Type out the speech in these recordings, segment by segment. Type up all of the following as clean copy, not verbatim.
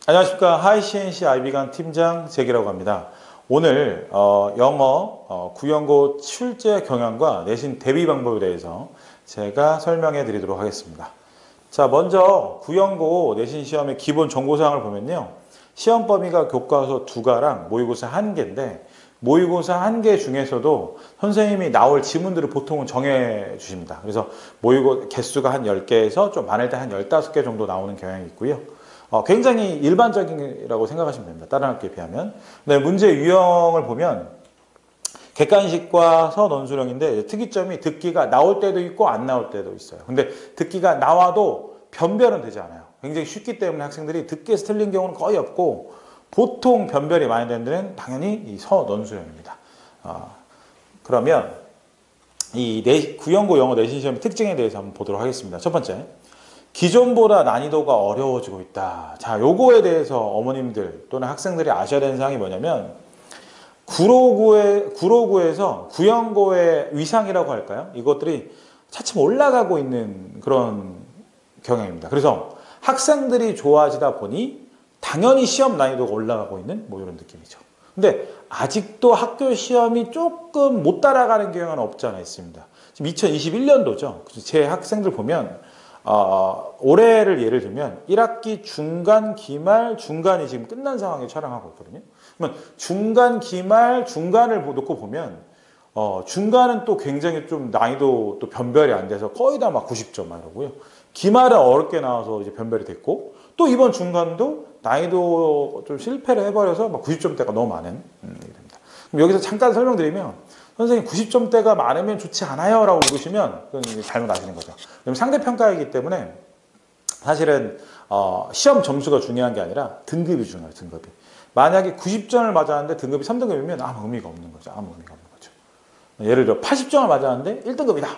안녕하십니까. 하이CNC IB관 팀장 잭이라고 합니다. 오늘 영어 구연고 출제 경향과 내신 대비 방법에 대해서 제가 설명해 드리도록 하겠습니다. 자, 먼저 구연고 내신 시험의 기본 정보사항을 보면요. 시험 범위가 교과서 2가랑 모의고사 1개인데 모의고사 1개 중에서도 선생님이 나올 지문들을 보통은 정해 주십니다. 그래서 모의고 개수가 한 10개에서 좀 많을 때 한 15개 정도 나오는 경향이 있고요. 굉장히 일반적이라고 생각하시면 됩니다. 다른 학교에 비하면. 네, 문제 유형을 보면 객관식과 서논술형인데 특이점이 듣기가 나올 때도 있고 안 나올 때도 있어요. 근데 듣기가 나와도 변별은 되지 않아요. 굉장히 쉽기 때문에 학생들이 듣기에서 틀린 경우는 거의 없고 보통 변별이 많이 되는 데는 당연히 이 서논술형입니다. 그러면 이 구연고 영어 내신 시험의 특징에 대해서 한번 보도록 하겠습니다. 첫 번째. 기존보다 난이도가 어려워지고 있다. 자, 요거에 대해서 어머님들 또는 학생들이 아셔야 되는 사항이 뭐냐면 구로구에서 구연고의 위상이라고 할까요? 이것들이 차츰 올라가고 있는 그런 경향입니다. 그래서 학생들이 좋아지다 보니 당연히 시험 난이도가 올라가고 있는 뭐 이런 느낌이죠. 근데 아직도 학교 시험이 조금 못 따라가는 경향은 없지 않아 있습니다. 지금 2021년도죠. 제 학생들 보면 올해를 예를 들면 1학기 중간, 기말, 중간이 지금 끝난 상황에 촬영하고 있거든요. 그러면 중간, 기말, 중간을 놓고 보면 중간은 또 굉장히 좀 난이도 또 변별이 안 돼서 거의 다 막 90점 이러고요. 기말은 어렵게 나와서 이제 변별이 됐고 또 이번 중간도 난이도 좀 실패를 해버려서 막 90점대가 너무 많은 일이 됩니다. 그럼 여기서 잠깐 설명드리면 선생님 90점대가 많으면 좋지 않아요 라고 읽으시면 그건 잘못 아시는 거죠. 왜냐면 상대평가이기 때문에 사실은 시험 점수가 중요한 게 아니라 등급이 중요해요. 등급이. 만약에 90점을 맞았는데 등급이 3등급이면 아무 의미가 없는 거죠. 아무 의미가 없는 거죠. 예를 들어 80점을 맞았는데 1등급이다.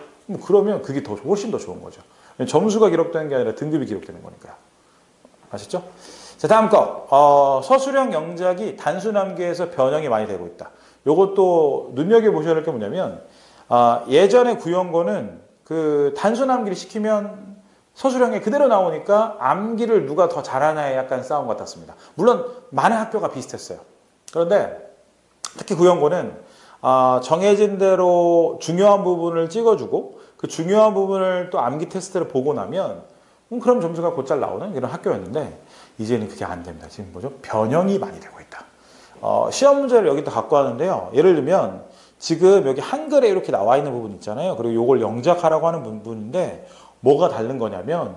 그러면 그게 훨씬 더 좋은 거죠. 점수가 기록되는 게 아니라 등급이 기록되는 거니까요. 아시죠? 자, 다음 거. 서술형 영작이 단순함계에서 변형이 많이 되고 있다. 요것도 눈여겨보셔야 할 게 뭐냐면 예전에 구연고는 그 단순 암기를 시키면 서술형에 그대로 나오니까 암기를 누가 더 잘하나에 약간 싸움 같았습니다. 물론 많은 학교가 비슷했어요. 그런데 특히 구연고는 정해진 대로 중요한 부분을 찍어주고 그 중요한 부분을 또 암기 테스트를 보고 나면 그럼 점수가 곧잘 나오는 이런 학교였는데 이제는 그게 안 됩니다. 지금 뭐죠? 변형이 많이 되고 있다. 시험 문제를 여기다 갖고 왔는데요. 예를 들면 지금 여기 한글에 이렇게 나와 있는 부분 있잖아요. 그리고 이걸 영작하라고 하는 부분인데 뭐가 다른 거냐면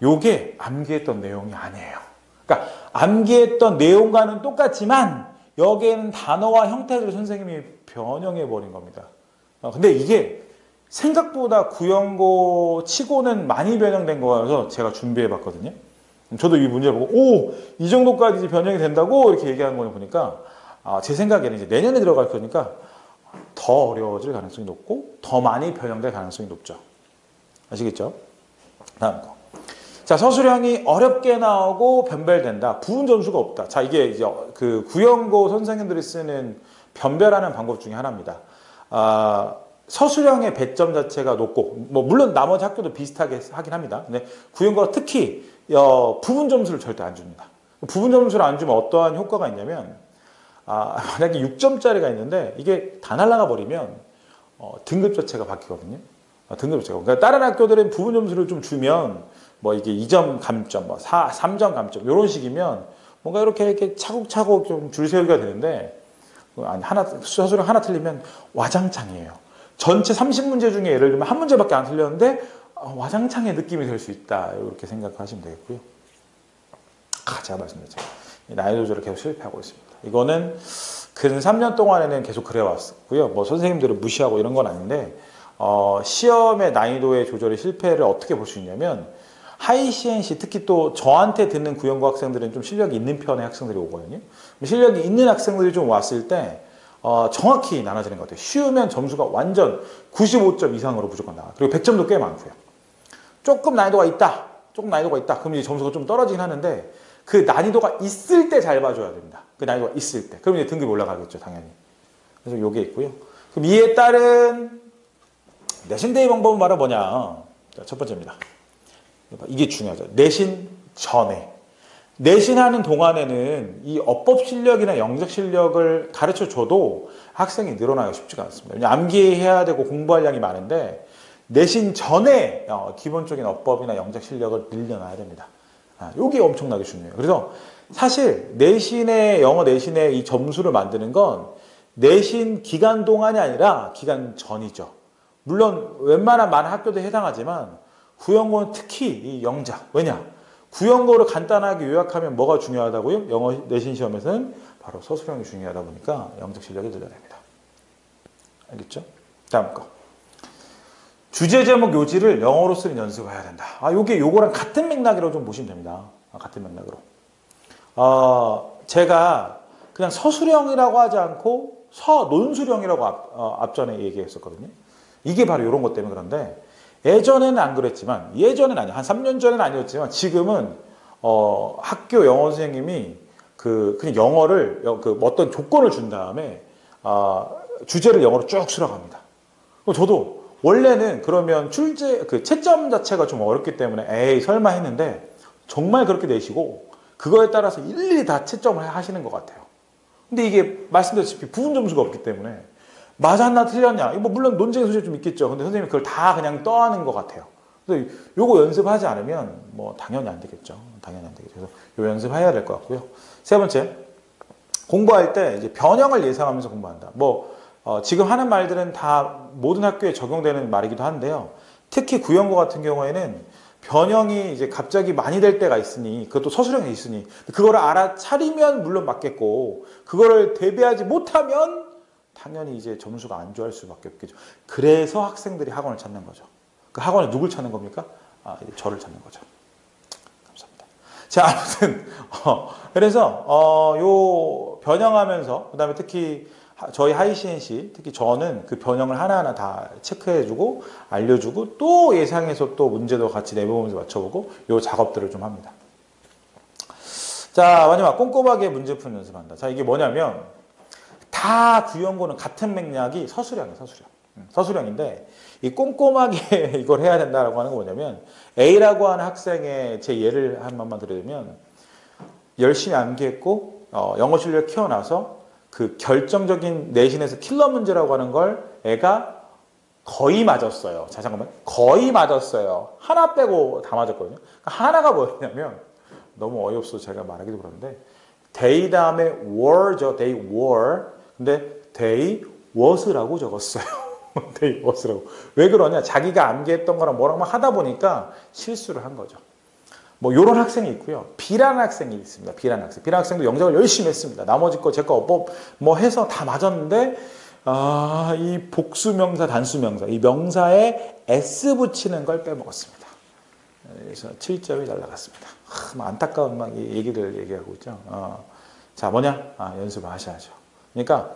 이게 암기했던 내용이 아니에요. 그러니까 암기했던 내용과는 똑같지만 여기에는 단어와 형태를 선생님이 변형해 버린 겁니다. 근데 이게 생각보다 구연고 치고는 많이 변형된 거여서 제가 준비해 봤거든요. 저도 이 문제를 보고 이 정도까지 변형이 된다고 이렇게 얘기하는 거 보니까 제 생각에는 이제 내년에 들어갈 거니까 더 어려워질 가능성이 높고 더 많이 변형될 가능성이 높죠. 아시겠죠? 다음 거. 자, 서술형이 어렵게 나오고 변별된다. 부분 점수가 없다. 자, 이게 이제 그 구연고 선생님들이 쓰는 변별하는 방법 중에 하나입니다. 서술형의 배점 자체가 높고 뭐 물론 나머지 학교도 비슷하게 하긴 합니다. 근데 구연고가 특히 부분 점수를 절대 안 줍니다. 부분 점수를 안 주면 어떠한 효과가 있냐면 만약에 6점짜리가 있는데 이게 다 날아가 버리면 등급 자체가 바뀌거든요. 등급 자체가. 그러니까 다른 학교들은 부분 점수를 좀 주면 뭐 이게 2점 감점, 뭐 3점 감점 이런 식이면 뭔가 이렇게 차곡차곡 좀 줄 세우기가 되는데 서술형 하나 틀리면 와장창이에요. 전체 30문제 중에 예를 들면 한 문제밖에 안 틀렸는데 와장창의 느낌이 될 수 있다. 이렇게 생각하시면 되겠고요. 제가 말씀드렸죠. 난이도 조절을 계속 실패하고 있습니다. 이거는 근 3년 동안에는 계속 그래왔고요. 뭐 선생님들을 무시하고 이런 건 아닌데 시험의 난이도의 조절의 실패를 어떻게 볼 수 있냐면 하이CNC 특히 또 저한테 듣는 구연고 학생들은 좀 실력이 있는 편의 학생들이 오거든요. 실력이 있는 학생들이 좀 왔을 때 정확히 나눠지는 것 같아요. 쉬우면 점수가 완전 95점 이상으로 무조건 나와요. 그리고 100점도 꽤 많고요. 조금 난이도가 있다. 그럼 이제 점수가 좀 떨어지긴 하는데 그 난이도가 있을 때 잘 봐줘야 됩니다. 그 난이도가 있을 때. 그럼 이제 등급이 올라가겠죠, 당연히. 그래서 요게 있고요. 그럼 이에 따른 내신 대비 방법은 바로 뭐냐? 자, 첫 번째입니다. 이게 중요하죠. 내신 전에. 내신하는 동안에는 이 어법 실력이나 영적 실력을 가르쳐 줘도 학생이 늘어나기가 쉽지가 않습니다. 왜냐하면 암기해야 되고 공부할 양이 많은데 내신 전에 기본적인 어법이나 영적 실력을 늘려놔야 됩니다. 이게 엄청나게 중요해요. 그래서 사실 영어 내신의 이 점수를 만드는 건 내신 기간 동안이 아니라 기간 전이죠. 물론 웬만한 많은 학교도 해당하지만 구형고는 특히 이 영작. 왜냐? 구형고를 간단하게 요약하면 뭐가 중요하다고요? 영어 내신 시험에서는 바로 서술형이 중요하다 보니까 영적 실력이 늘어야 됩니다. 알겠죠? 다음 거. 주제 제목 요지를 영어로 쓰는 연습을 해야 된다. 요거랑 같은 맥락으로 좀 보시면 됩니다. 같은 맥락으로. 제가 그냥 서술형이라고 하지 않고 논술형이라고 앞전에 얘기했었거든요. 이게 바로 이런 것 때문에 그런데 예전에는 안 그랬지만 한 3년 전에는 아니었지만 지금은 학교 영어 선생님이 그냥 영어를 어떤 조건을 준 다음에 주제를 영어로 쭉 수락합니다. 저도 원래는 그러면 채점 자체가 좀 어렵기 때문에 에이 설마 했는데 정말 그렇게 내시고 그거에 따라서 일일이 다 채점을 하시는 것 같아요. 근데 이게 말씀드렸다시피 부분 점수가 없기 때문에 맞았나 틀렸냐 이거 물론 논쟁의 소지가 좀 있겠죠. 근데 선생님이 그걸 다 그냥 떠하는 것 같아요. 그래서 요거 연습하지 않으면 뭐 당연히 안 되겠죠. 당연히 안 되겠죠. 그래서 요 연습해야 될 것 같고요. 세 번째, 공부할 때 이제 변형을 예상하면서 공부한다. 지금 하는 말들은 다 모든 학교에 적용되는 말이기도 한데요. 특히 구형고 같은 경우에는 변형이 이제 갑자기 많이 될 때가 있으니, 그것도 서술형이 있으니, 그거를 알아차리면 물론 맞겠고, 그거를 대비하지 못하면 당연히 이제 점수가 안 좋아할 수밖에 없겠죠. 그래서 학생들이 학원을 찾는 거죠. 그 학원에 누굴 찾는 겁니까? 이제 저를 찾는 거죠. 감사합니다. 자, 아무튼, 그래서, 요 변형하면서, 그 다음에 특히 저희 하이CNC, 특히 저는 그 변형을 하나하나 다 체크해주고, 알려주고, 또 예상해서 또 문제도 같이 내보면서 맞춰보고, 요 작업들을 좀 합니다. 자, 마지막, 꼼꼼하게 문제 푸는 연습한다. 자, 이게 뭐냐면, 다 구형고는 같은 맥락이 서술형이에요, 서술형인데, 이 꼼꼼하게 이걸 해야 된다라고 하는 건 뭐냐면, A라고 하는 학생의 제 예를 한 번만 드리면, 열심히 암기했고, 영어 실력을 키워놔서, 그 결정적인 내신에서 킬러 문제라고 하는 걸 애가 거의 맞았어요. 자, 잠깐만. 거의 맞았어요. 하나 빼고 다 맞았거든요. 그러니까 하나가 뭐였냐면, 너무 어이없어서 제가 말하기도 그런데, they 다음에 were죠. they were. 근데 they was라고 적었어요. they was라고. 왜 그러냐? 자기가 암기했던 거랑 뭐랑 막 하다 보니까 실수를 한 거죠. 요런 학생이 있고요. B라는 학생이 있습니다. B라는 학생도 영작을 열심히 했습니다. 나머지 거, 제 거 어법 해서 다 맞았는데, 이 복수명사, 단수명사, 이 명사에 S 붙이는 걸 빼먹었습니다. 그래서 7점이 날라갔습니다. 안타까운 막 얘기를 얘기하고 있죠. 자, 뭐냐? 연습을 하셔야죠. 그러니까,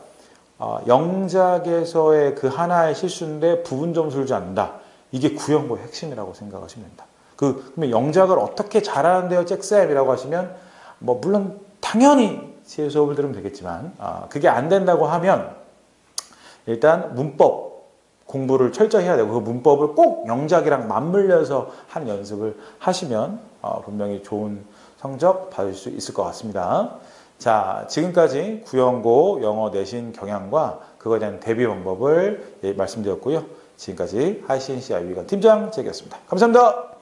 영작에서의 그 하나의 실수인데 부분 점수를 주지 않는다. 이게 구형고의 핵심이라고 생각하시면 됩니다. 그러면 영작을 어떻게 잘하는데요, 잭쌤이라고 하시면, 물론, 당연히 제 수업을 들으면 되겠지만, 그게 안 된다고 하면, 일단 문법 공부를 철저히 해야 되고, 그 문법을 꼭 영작이랑 맞물려서 하는 연습을 하시면, 분명히 좋은 성적 받을 수 있을 것 같습니다. 자, 지금까지 구형고 영어 내신 경향과 그거에 대한 대비 방법을 말씀드렸고요. 지금까지 하이CNC IB관 팀장 제기였습니다. 감사합니다.